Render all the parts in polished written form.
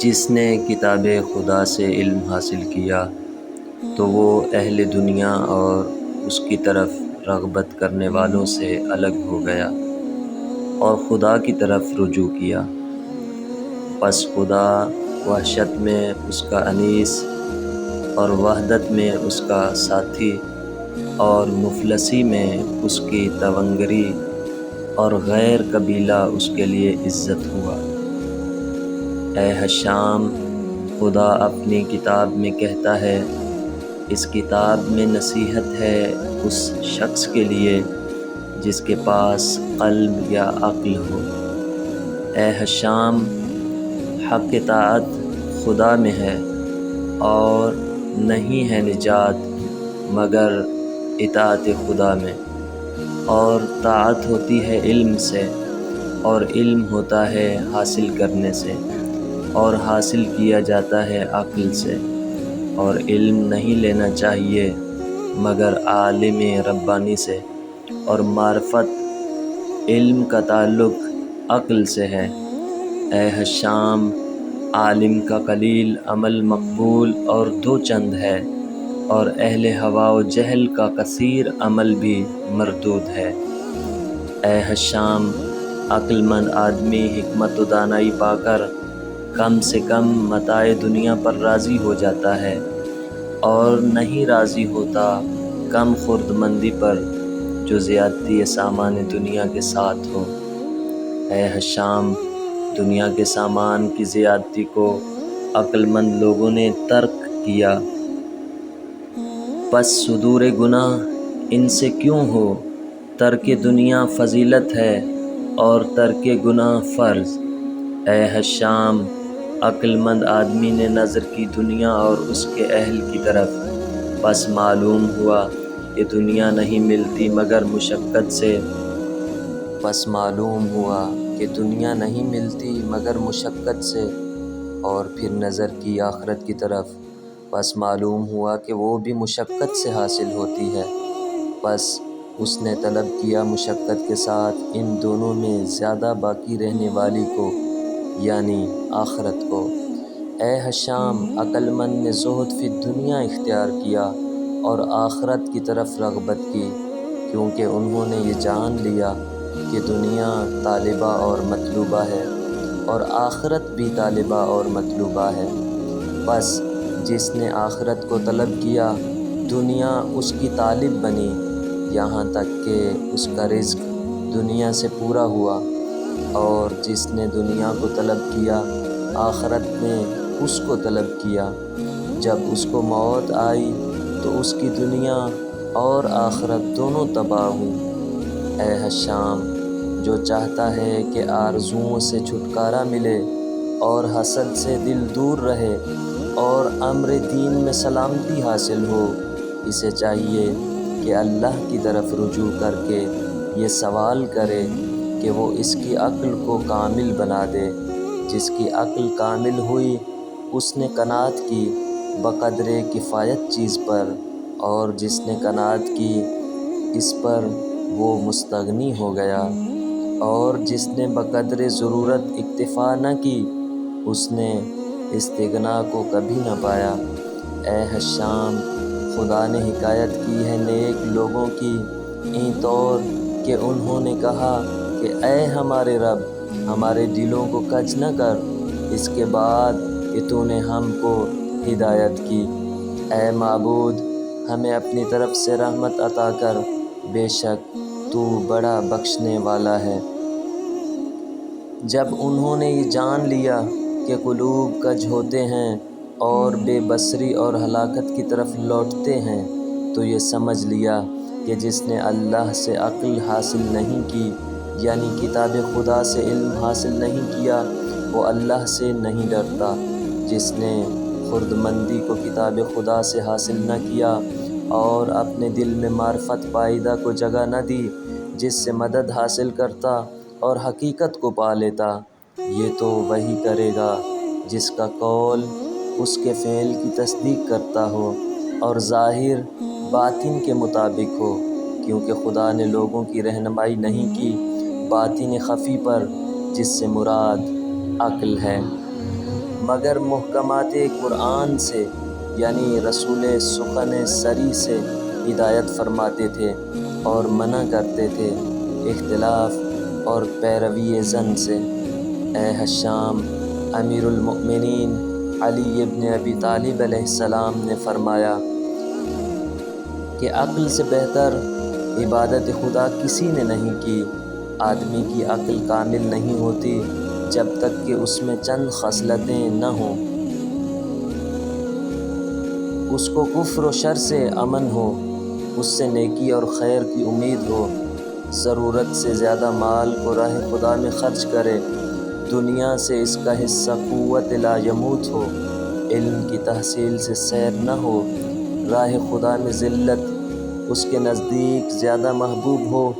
جس نے کتاب خدا سے علم حاصل کیا تو وہ اہل دنیا اور اس کی طرف رغبت کرنے والوں سے الگ ہو گیا اور خدا کی طرف رجوع کیا۔ پس خدا وحشت میں اس کا انیس اور وحدت میں اس کا ساتھی اور مفلسی میں اس کی تونگری اور غیر قبیلہ اس کے لیے عزت ہوا۔ اے حشام، خدا اپنی کتاب میں کہتا ہے، اس کتاب میں نصیحت ہے اس شخص کے لیے جس کے پاس قلب یا عقل ہو۔ اے حشام، حق اطاعت خدا میں ہے اور نہیں ہے نجات مگر اطاعت خدا میں، اور طاعت ہوتی ہے علم سے، اور علم ہوتا ہے حاصل کرنے سے، اور حاصل کیا جاتا ہے عقل سے، اور علم نہیں لینا چاہیے مگر عالم ربانی سے، اور معرفت علم کا تعلق عقل سے ہے۔ اے حشام، عالم کا قلیل عمل مقبول اور دو چند ہے، اور اہل ہوا و جہل کا کثیر عمل بھی مردود ہے۔ اے حشام، عقل مند آدمی حکمت و دانائی پا کر کم سے کم متاع دنیا پر راضی ہو جاتا ہے، اور نہیں راضی ہوتا کم خرد مندی پر جو زیادتی سامان دنیا کے ساتھ ہو۔ اے حشام، دنیا کے سامان کی زیادتی کو عقل مند لوگوں نے ترک کیا، پس صدور گناہ ان سے کیوں ہو؟ ترک دنیا فضیلت ہے اور ترک گناہ فرض۔ اے حشام، عقل مند آدمی نے نظر کی دنیا اور اس کے اہل کی طرف، پس معلوم ہوا کہ دنیا نہیں ملتی مگر مشقت سے، اور پھر نظر کی آخرت کی طرف، پس معلوم ہوا کہ وہ بھی مشقت سے حاصل ہوتی ہے، پس اس نے طلب کیا مشقت کے ساتھ ان دونوں میں زیادہ باقی رہنے والی کو، یعنی آخرت کو۔ اے حشام، عقل مند نے زہد فی الدنیا اختیار کیا اور آخرت کی طرف رغبت کی، کیونکہ انہوں نے یہ جان لیا کہ دنیا طالبہ اور مطلوبہ ہے، اور آخرت بھی طالبہ اور مطلوبہ ہے۔ پس جس نے آخرت کو طلب کیا، دنیا اس کی طالب بنی، یہاں تک کہ اس کا رزق دنیا سے پورا ہوا، اور جس نے دنیا کو طلب کیا، آخرت نے اس کو طلب کیا۔ جب اس کو موت آئی تو اس کی دنیا اور آخرت دونوں تباہ ہوئیں۔ اے حشام، جو چاہتا ہے کہ آرزوؤں سے چھٹکارا ملے اور حسد سے دل دور رہے اور امر دین میں سلامتی حاصل ہو، اسے چاہیے کہ اللہ کی طرف رجوع کر کے یہ سوال کرے کہ وہ اس کی عقل کو کامل بنا دے۔ جس کی عقل کامل ہوئی اس نے قناعت کی بقدر کفایت چیز پر، اور جس نے قناعت کی اس پر وہ مستغنی ہو گیا، اور جس نے بقدر ضرورت اکتفا نہ کی اس نے استغنا کو کبھی نہ پایا۔ اے حشام، خدا نے حکایت کی ہے نیک لوگوں کی این طور کہ انہوں نے کہا کہ اے ہمارے رب، ہمارے دلوں کو کج نہ کر اس کے بعد کہ تو نے ہم کو ہدایت کی۔ اے معبود، ہمیں اپنی طرف سے رحمت عطا کر، بے شک تو بڑا بخشنے والا ہے۔ جب انہوں نے یہ جان لیا کہ قلوب کج ہوتے ہیں اور بے بصری اور ہلاکت کی طرف لوٹتے ہیں، تو یہ سمجھ لیا کہ جس نے اللہ سے عقل حاصل نہیں کی، یعنی کتاب خدا سے علم حاصل نہیں کیا، وہ اللہ سے نہیں ڈرتا۔ جس نے خرد مندی کو کتاب خدا سے حاصل نہ کیا اور اپنے دل میں معرفت پائیدہ کو جگہ نہ دی، جس سے مدد حاصل کرتا اور حقیقت کو پا لیتا، یہ تو وہی کرے گا جس کا قول اس کے فعل کی تصدیق کرتا ہو اور ظاہر باطن کے مطابق ہو، کیونکہ خدا نے لوگوں کی رہنمائی نہیں کی باطن خفی پر، جس سے مراد عقل ہے، مگر محکمات قرآن سے یعنی رسول سخن سری سے ہدایت فرماتے تھے اور منع کرتے تھے اختلاف اور پیروی زن سے۔ اے حشام، امیر المؤمنین علی ابن ابی طالب علیہ السلام نے فرمایا کہ عقل سے بہتر عبادت خدا کسی نے نہیں کی۔ آدمی کی عقل کامل نہیں ہوتی جب تک کہ اس میں چند خصلتیں نہ ہوں، اس کو کفر و شر سے امن ہو، اس سے نیکی اور خیر کی امید ہو، ضرورت سے زیادہ مال کو راہ خدا میں خرچ کرے، دنیا سے اس کا حصہ قوت لا یموت ہو، علم کی تحصیل سے سیر نہ ہو، راہ خدا میں ذلت اس کے نزدیک زیادہ محبوب ہو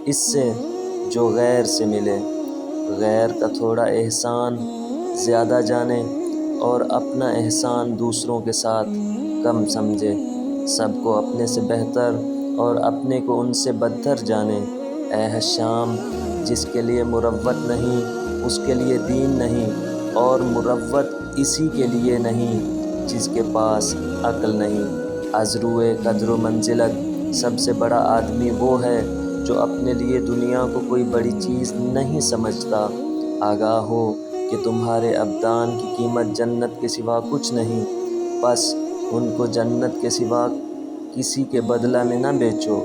اس سے جو غیر سے ملے، غیر کا تھوڑا احسان زیادہ جانے اور اپنا احسان دوسروں کے ساتھ کم سمجھے، سب کو اپنے سے بہتر اور اپنے کو ان سے بدتر جانے۔ اے حشام، جس کے لیے مروت نہیں اس کے لیے دین نہیں، اور مروت اسی کے لیے نہیں جس کے پاس عقل نہیں۔ از روئے قدر و منزلت سب سے بڑا آدمی وہ ہے جو اپنے لیے دنیا کو کوئی بڑی چیز نہیں سمجھتا، آگاہ ہو کہ تمہارے ابدان کی قیمت جنت کے سوا کچھ نہیں، بس ان کو جنت کے سوا کسی کے بدلہ میں نہ بیچو۔